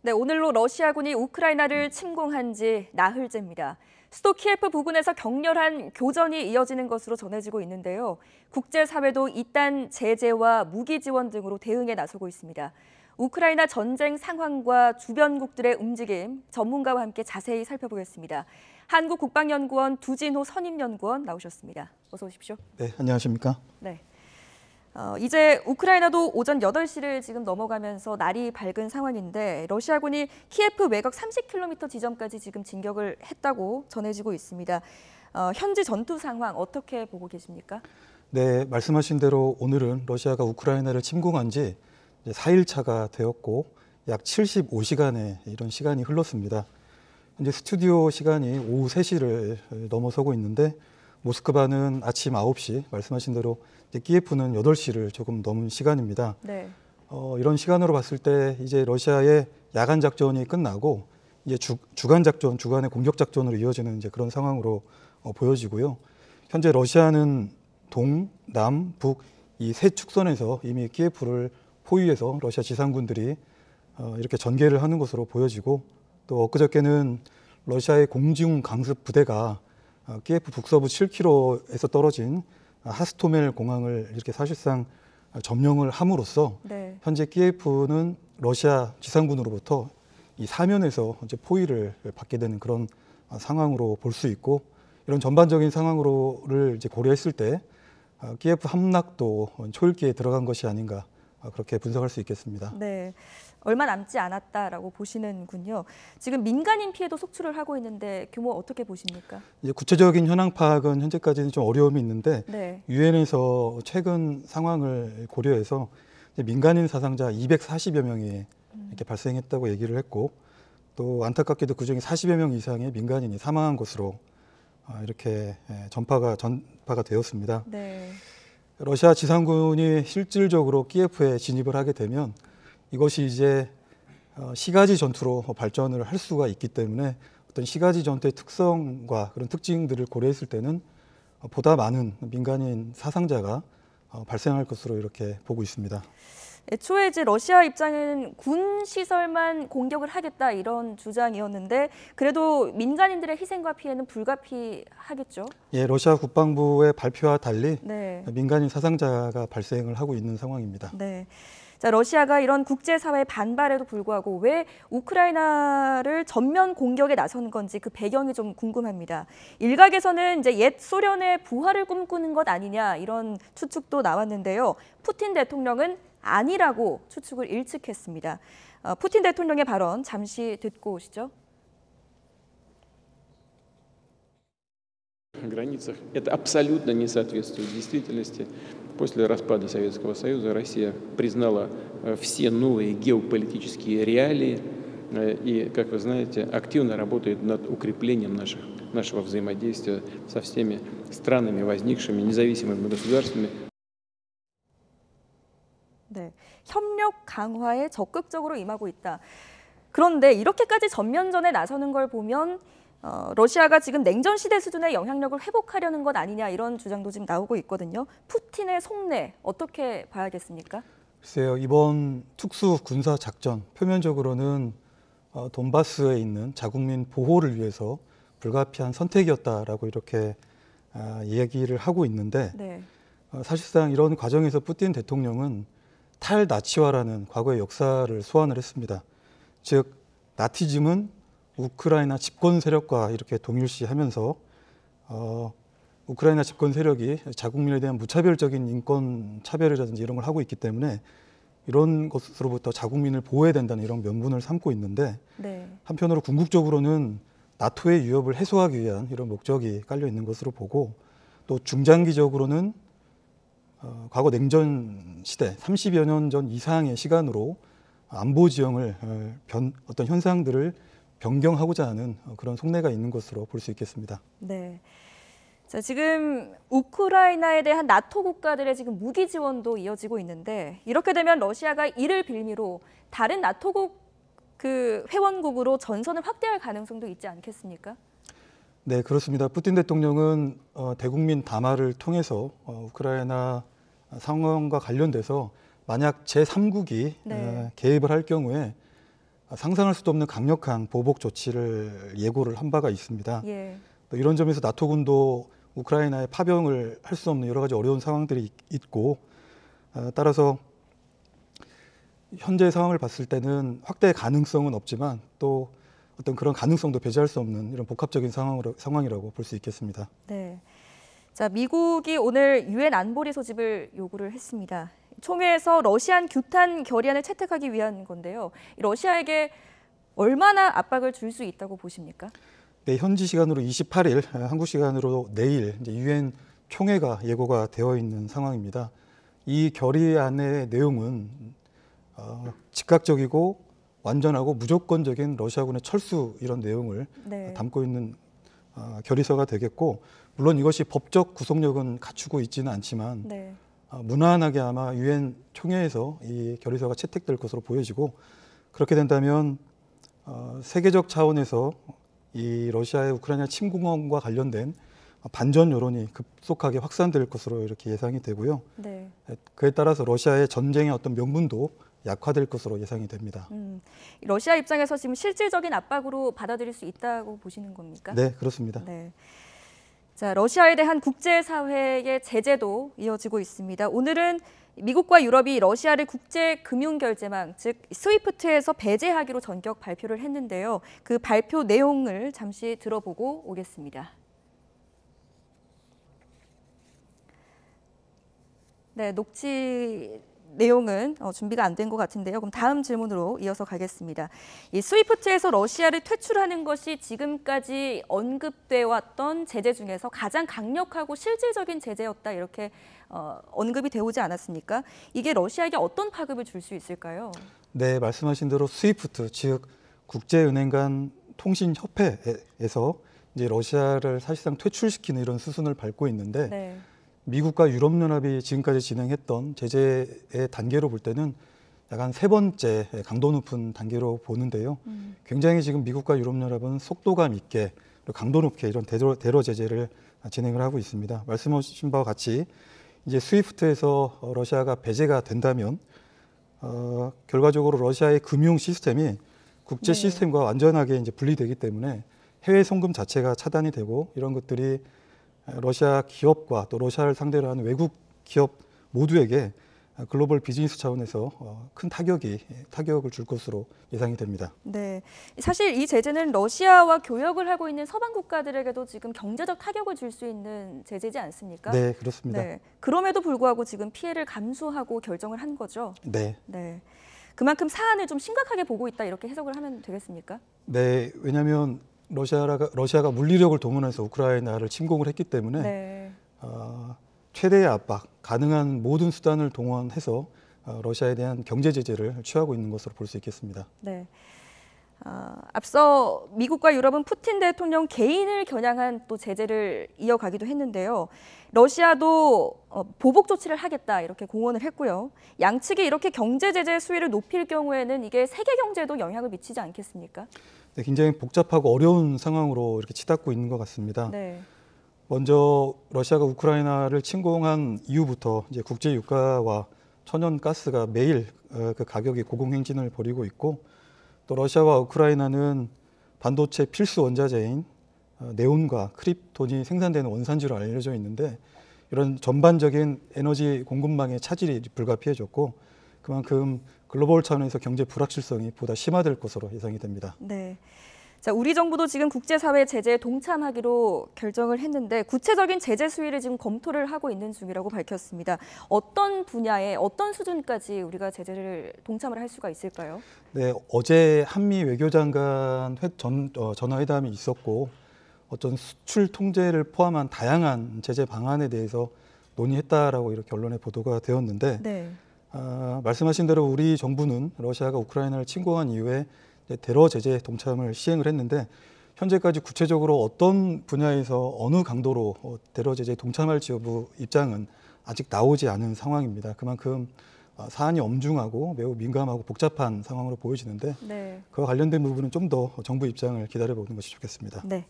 네, 오늘로 러시아군이 우크라이나를 침공한 지 나흘째입니다. 수도 키예프 부근에서 격렬한 교전이 이어지는 것으로 전해지고 있는데요. 국제사회도 이딴 제재와 무기 지원 등으로 대응에 나서고 있습니다. 우크라이나 전쟁 상황과 주변국들의 움직임, 전문가와 함께 자세히 살펴보겠습니다. 한국국방연구원 두진호 선임연구원 나오셨습니다. 어서 오십시오. 네, 안녕하십니까? 네. 이제 우크라이나도 오전 8시를 지금 넘어가면서 날이 밝은 상황인데 러시아군이 키예프 외곽 30km 지점까지 지금 진격을 했다고 전해지고 있습니다. 현지 전투 상황 어떻게 보고 계십니까? 네, 말씀하신 대로 오늘은 러시아가 우크라이나를 침공한 지 4일차가 되었고 약 75시간의 이런 시간이 흘렀습니다. 현재 스튜디오 시간이 오후 3시를 넘어서고 있는데 모스크바는 아침 9시, 말씀하신 대로 이제 키예프는 8시를 조금 넘은 시간입니다. 네. 이런 시간으로 봤을 때 이제 러시아의 야간 작전이 끝나고 이제 주간 작전, 주간의 공격 작전으로 이어지는 이제 그런 상황으로 보여지고요. 현재 러시아는 동, 남, 북 이 세 축선에서 이미 키예프를 포위해서 러시아 지상군들이 이렇게 전개를 하는 것으로 보여지고 또 엊그저께는 러시아의 공중 강습 부대가 키예프 북서부 7km에서 떨어진 하스토멜 공항을 이렇게 사실상 점령을 함으로써 네. 현재 키예프는 러시아 지상군으로부터 이 사면에서 이제 포위를 받게 되는 그런 상황으로 볼 수 있고 이런 전반적인 상황으로를 이제 고려했을 때 키예프 함락도 초읽기에 들어간 것이 아닌가 그렇게 분석할 수 있겠습니다. 네. 얼마 남지 않았다라고 보시는군요. 지금 민간인 피해도 속출을 하고 있는데 규모 어떻게 보십니까? 이제 구체적인 현황 파악은 현재까지는 좀 어려움이 있는데 네. 유엔에서 최근 상황을 고려해서 이제 민간인 사상자 240여 명이 이렇게 발생했다고 얘기를 했고 또 안타깝게도 그중에 40여 명 이상의 민간인이 사망한 것으로 이렇게 전파가 되었습니다. 네. 러시아 지상군이 실질적으로 키예프에 진입을 하게 되면 이것이 이제 시가지 전투로 발전을 할 수가 있기 때문에 어떤 시가지 전투의 특성과 그런 특징들을 고려했을 때는 보다 많은 민간인 사상자가 발생할 것으로 이렇게 보고 있습니다. 애초에 이제 러시아 입장은 군 시설만 공격을 하겠다 이런 주장이었는데 그래도 민간인들의 희생과 피해는 불가피하겠죠? 예, 러시아 국방부의 발표와 달리 네. 민간인 사상자가 발생을 하고 있는 상황입니다. 네. 자, 러시아가 이런 국제사회의 반발에도 불구하고 왜 우크라이나를 전면 공격에 나선 건지 그 배경이 좀 궁금합니다. 일각에서는 이제 옛 소련의 부활을 꿈꾸는 것 아니냐 이런 추측도 나왔는데요. 푸틴 대통령은 아니라고 추측을 일축했습니다. 푸틴 대통령의 발언 잠시 듣고 오시죠. границах. Это абсолютно не соответствует действительности. После распада Советского Союза Россия признала все новые геополитические реалии и, как вы знаете, активно работает над укреплением нашего взаимодействия со всеми странами, возникшими независимыми государствами. 네, 협력 강화에 적극적으로 임하고 있다. 그런데 이렇게까지 전면전에 나서는 걸 보면 러시아가 지금 냉전 시대 수준의 영향력을 회복하려는 것 아니냐 이런 주장도 지금 나오고 있거든요. 푸틴의 속내 어떻게 봐야겠습니까? 글쎄요, 이번 특수 군사 작전 표면적으로는 돈바스에 있는 자국민 보호를 위해서 불가피한 선택이었다라고 이렇게 얘기를 하고 있는데 네. 사실상 이런 과정에서 푸틴 대통령은 탈나치화라는 과거의 역사를 소환을 했습니다. 즉 나치즘은 우크라이나 집권 세력과 이렇게 동일시하면서 우크라이나 집권 세력이 자국민에 대한 무차별적인 인권 차별이라든지 이런 걸 하고 있기 때문에 이런 것으로부터 자국민을 보호해야 된다는 이런 명분을 삼고 있는데 네. 한편으로 궁극적으로는 나토의 위협을 해소하기 위한 이런 목적이 깔려 있는 것으로 보고 또 중장기적으로는 과거 냉전 시대 30여 년 전 이상의 시간으로 안보 지형을 어떤 현상들을 변경하고자 하는 그런 속내가 있는 것으로 볼 수 있겠습니다. 네. 자, 지금 우크라이나에 대한 나토 국가들의 지금 무기 지원도 이어지고 있는데 이렇게 되면 러시아가 이를 빌미로 다른 나토국 그 회원국으로 전선을 확대할 가능성도 있지 않겠습니까? 네, 그렇습니다. 푸틴 대통령은 대국민 담화를 통해서 우크라이나 상황과 관련돼서 만약 제3국이 네. 개입을 할 경우에 상상할 수도 없는 강력한 보복 조치를 예고를 한 바가 있습니다. 예. 또 이런 점에서 나토군도 우크라이나에 파병을 할 수 없는 여러 가지 어려운 상황들이 있고 따라서 현재 상황을 봤을 때는 확대 가능성은 없지만 또 어떤 그런 가능성도 배제할 수 없는 이런 복합적인 상황이라고 볼 수 있겠습니다. 네. 자, 미국이 오늘 유엔 안보리 소집을 요구를 했습니다. 총회에서 러시안 규탄 결의안을 채택하기 위한 건데요. 러시아에게 얼마나 압박을 줄 수 있다고 보십니까? 네, 현지 시간으로 28일, 한국 시간으로 내일 유엔 총회가 예고가 되어 있는 상황입니다. 이 결의안의 내용은 즉각적이고 완전하고 무조건적인 러시아군의 철수 이런 내용을 네. 담고 있는 결의서가 되겠고, 물론 이것이 법적 구속력은 갖추고 있지는 않지만 네. 무난하게 아마 유엔 총회에서 이 결의서가 채택될 것으로 보여지고, 그렇게 된다면 세계적 차원에서 이 러시아의 우크라이나 침공과 관련된 반전 여론이 급속하게 확산될 것으로 이렇게 예상이 되고요. 네. 그에 따라서 러시아의 전쟁의 어떤 명분도 약화될 것으로 예상이 됩니다. 러시아 입장에서 지금 실질적인 압박으로 받아들일 수 있다고 보시는 겁니까? 네, 그렇습니다. 네. 자, 러시아에 대한 국제사회의 제재도 이어지고 있습니다. 오늘은 미국과 유럽이 러시아를 국제금융결제망, 즉 스위프트에서 배제하기로 전격 발표를 했는데요. 그 발표 내용을 잠시 들어보고 오겠습니다. 네, 녹취 내용은 준비가 안 된 것 같은데요. 그럼 다음 질문으로 이어서 가겠습니다. 이 스위프트에서 러시아를 퇴출하는 것이 지금까지 언급돼 왔던 제재 중에서 가장 강력하고 실질적인 제재였다 이렇게 언급이 되오지 않았습니까? 이게 러시아에게 어떤 파급을 줄 수 있을까요? 네, 말씀하신 대로 스위프트, 즉 국제은행 간 통신협회에서 이제 러시아를 사실상 퇴출시키는 이런 수순을 밟고 있는데, 네. 미국과 유럽연합이 지금까지 진행했던 제재의 단계로 볼 때는 약간 세 번째 강도 높은 단계로 보는데요. 굉장히 지금 미국과 유럽연합은 속도감 있게 그리고 강도 높게 이런 대러 제재를 진행을 하고 있습니다. 말씀하신 바와 같이 이제 스위프트에서 러시아가 배제가 된다면 결과적으로 러시아의 금융 시스템이 국제 네. 시스템과 완전하게 이제 분리되기 때문에 해외 송금 자체가 차단이 되고, 이런 것들이 러시아 기업과 또 러시아를 상대로 하는 외국 기업 모두에게 글로벌 비즈니스 차원에서 큰 타격을 줄 것으로 예상이 됩니다. 네, 사실 이 제재는 러시아와 교역을 하고 있는 서방 국가들에게도 지금 경제적 타격을 줄 수 있는 제재지 않습니까? 네, 그렇습니다. 네, 그럼에도 불구하고 지금 피해를 감수하고 결정을 한 거죠. 네. 네, 그만큼 사안을 좀 심각하게 보고 있다 이렇게 해석을 하면 되겠습니까? 네, 왜냐하면 러시아가 물리력을 동원해서 우크라이나를 침공을 했기 때문에 네. 최대의 압박, 가능한 모든 수단을 동원해서 러시아에 대한 경제 제재를 취하고 있는 것으로 볼 수 있겠습니다. 네. 앞서 미국과 유럽은 푸틴 대통령 개인을 겨냥한 또 제재를 이어가기도 했는데요. 러시아도 보복 조치를 하겠다 이렇게 공언을 했고요. 양측이 이렇게 경제 제재 수위를 높일 경우에는 이게 세계 경제에도 영향을 미치지 않겠습니까? 네, 굉장히 복잡하고 어려운 상황으로 이렇게 치닫고 있는 것 같습니다. 네. 먼저 러시아가 우크라이나를 침공한 이후부터 이제 국제 유가와 천연 가스가 매일 그 가격이 고공행진을 벌이고 있고, 또 러시아와 우크라이나는 반도체 필수 원자재인 네온과 크립톤이 생산되는 원산지로 알려져 있는데, 이런 전반적인 에너지 공급망의 차질이 불가피해졌고, 그만큼 글로벌 차원에서 경제 불확실성이 보다 심화될 것으로 예상이 됩니다. 네. 자, 우리 정부도 지금 국제사회 제재에 동참하기로 결정을 했는데 구체적인 제재 수위를 지금 검토를 하고 있는 중이라고 밝혔습니다. 어떤 분야에 어떤 수준까지 우리가 제재를 동참을 할 수가 있을까요? 네, 어제 한미 외교장관 전화회담이 있었고, 어떤 수출 통제를 포함한 다양한 제재 방안에 대해서 논의했다라고 이렇게 언론에 보도가 되었는데, 네. 말씀하신 대로 우리 정부는 러시아가 우크라이나를 침공한 이후에 대러 제재 동참을 시행을 했는데, 현재까지 구체적으로 어떤 분야에서 어느 강도로 대러 제재에 동참할지 여부 입장은 아직 나오지 않은 상황입니다. 그만큼 사안이 엄중하고 매우 민감하고 복잡한 상황으로 보여지는데, 네. 그와 관련된 부분은 좀 더 정부 입장을 기다려보는 것이 좋겠습니다. 네.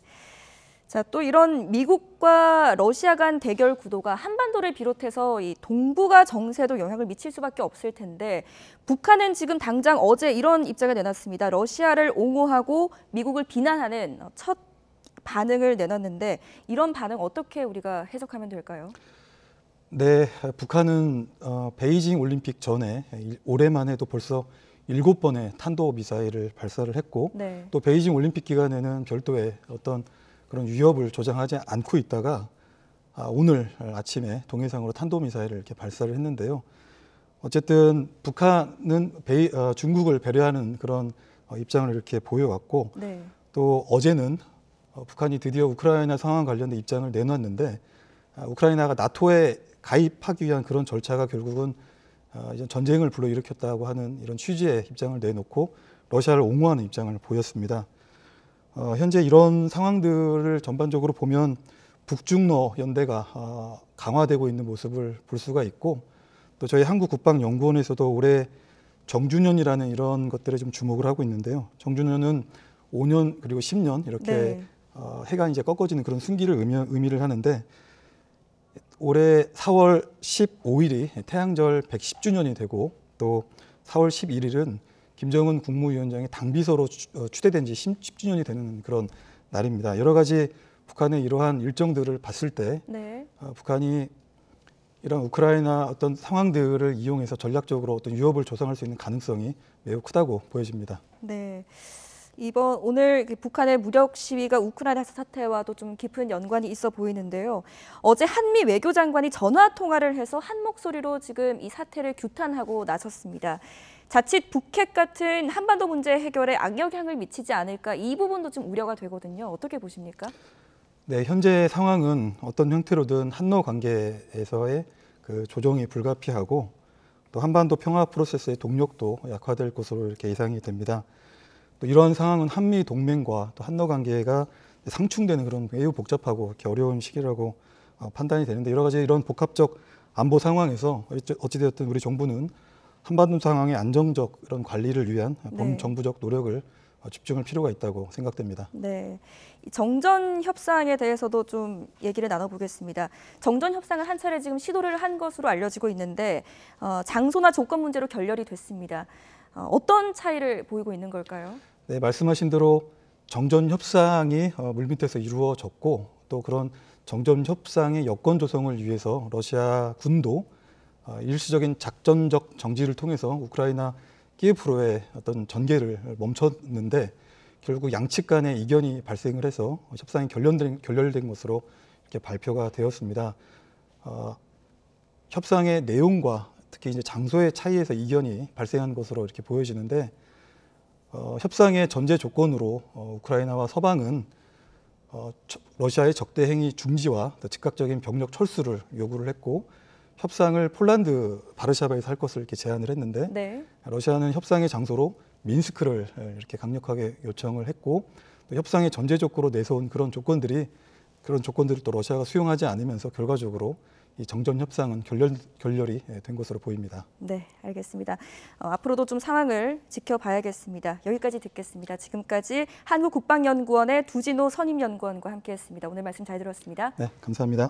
자, 또 이런 미국과 러시아 간 대결 구도가 한반도를 비롯해서 이 동북아 정세도 영향을 미칠 수밖에 없을 텐데 북한은 지금 당장 어제 이런 입장을 내놨습니다. 러시아를 옹호하고 미국을 비난하는 첫 반응을 내놨는데 이런 반응 어떻게 우리가 해석하면 될까요? 네, 북한은 베이징 올림픽 전에 올해만 해도 벌써 7번의 탄도미사일을 발사를 했고 네. 또 베이징 올림픽 기간에는 별도의 어떤 그런 위협을 조장하지 않고 있다가 오늘 아침에 동해상으로 탄도미사일을 이렇게 발사를 했는데요. 어쨌든 북한은 중국을 배려하는 그런 입장을 이렇게 보여왔고 네. 또 어제는 북한이 드디어 우크라이나 상황 관련된 입장을 내놨는데 우크라이나가 나토에 가입하기 위한 그런 절차가 결국은 이제 전쟁을 불러일으켰다고 하는 이런 취지의 입장을 내놓고 러시아를 옹호하는 입장을 보였습니다. 현재 이런 상황들을 전반적으로 보면 북중러 연대가 강화되고 있는 모습을 볼 수가 있고 또 저희 한국국방연구원에서도 올해 정준연이라는 이런 것들에 좀 주목을 하고 있는데요. 정준연은 5년 그리고 10년 이렇게 네. 해가 이제 꺾어지는 그런 순기를 의미를 하는데 올해 4월 15일이 태양절 110주년이 되고 또 4월 11일은 김정은 국무위원장이 당비서로 추대된 지 10주년이 되는 그런 날입니다. 여러 가지 북한의 이러한 일정들을 봤을 때 네. 북한이 이런 우크라이나 어떤 상황들을 이용해서 전략적으로 어떤 위협을 조성할 수 있는 가능성이 매우 크다고 보여집니다. 네. 오늘 북한의 무력 시위가 우크라이나 사태와도 좀 깊은 연관이 있어 보이는데요. 어제 한미 외교장관이 전화 통화를 해서 한 목소리로 지금 이 사태를 규탄하고 나섰습니다. 자칫 북핵 같은 한반도 문제 해결에 악영향을 미치지 않을까 이 부분도 좀 우려가 되거든요. 어떻게 보십니까? 네, 현재 상황은 어떤 형태로든 한러 관계에서의 그 조정이 불가피하고 또 한반도 평화 프로세스의 동력도 약화될 것으로 이렇게 예상이 됩니다. 또 이런 상황은 한미 동맹과 또 한러 관계가 상충되는 그런 매우 복잡하고 이렇게 어려운 시기라고 판단이 되는데 여러 가지 이런 복합적 안보 상황에서 어찌되었든 우리 정부는 한반도 상황의 안정적 이런 관리를 위한 범정부적 노력을 집중할 필요가 있다고 생각됩니다. 네, 정전 협상에 대해서도 좀 얘기를 나눠보겠습니다. 정전 협상을 한 차례 지금 시도를 한 것으로 알려지고 있는데 장소나 조건 문제로 결렬이 됐습니다. 어떤 차이를 보이고 있는 걸까요? 네, 말씀하신 대로 정전 협상이 물밑에서 이루어졌고 또 그런 정전 협상의 여건 조성을 위해서 러시아 군도 일시적인 작전적 정지를 통해서 우크라이나 키예프로의 어떤 전개를 멈췄는데 결국 양측 간의 이견이 발생을 해서 협상이 결렬된 것으로 이렇게 발표가 되었습니다. 협상의 내용과 특히 이제 장소의 차이에서 이견이 발생한 것으로 이렇게 보여지는데 협상의 전제 조건으로 우크라이나와 서방은 러시아의 적대 행위 중지와 즉각적인 병력 철수를 요구를 했고 협상을 폴란드 바르샤바에서 할 것을 이렇게 제안을 했는데 네. 러시아는 협상의 장소로 민스크를 이렇게 강력하게 요청을 했고 또 협상의 전제적으로 내세운 그런 조건들을 또 러시아가 수용하지 않으면서 결과적으로 이 정전 협상은 결렬이 된 것으로 보입니다. 네, 알겠습니다. 앞으로도 좀 상황을 지켜봐야겠습니다. 여기까지 듣겠습니다. 지금까지 한국국방연구원의 두진호 선임연구원과 함께했습니다. 오늘 말씀 잘 들었습니다. 네, 감사합니다.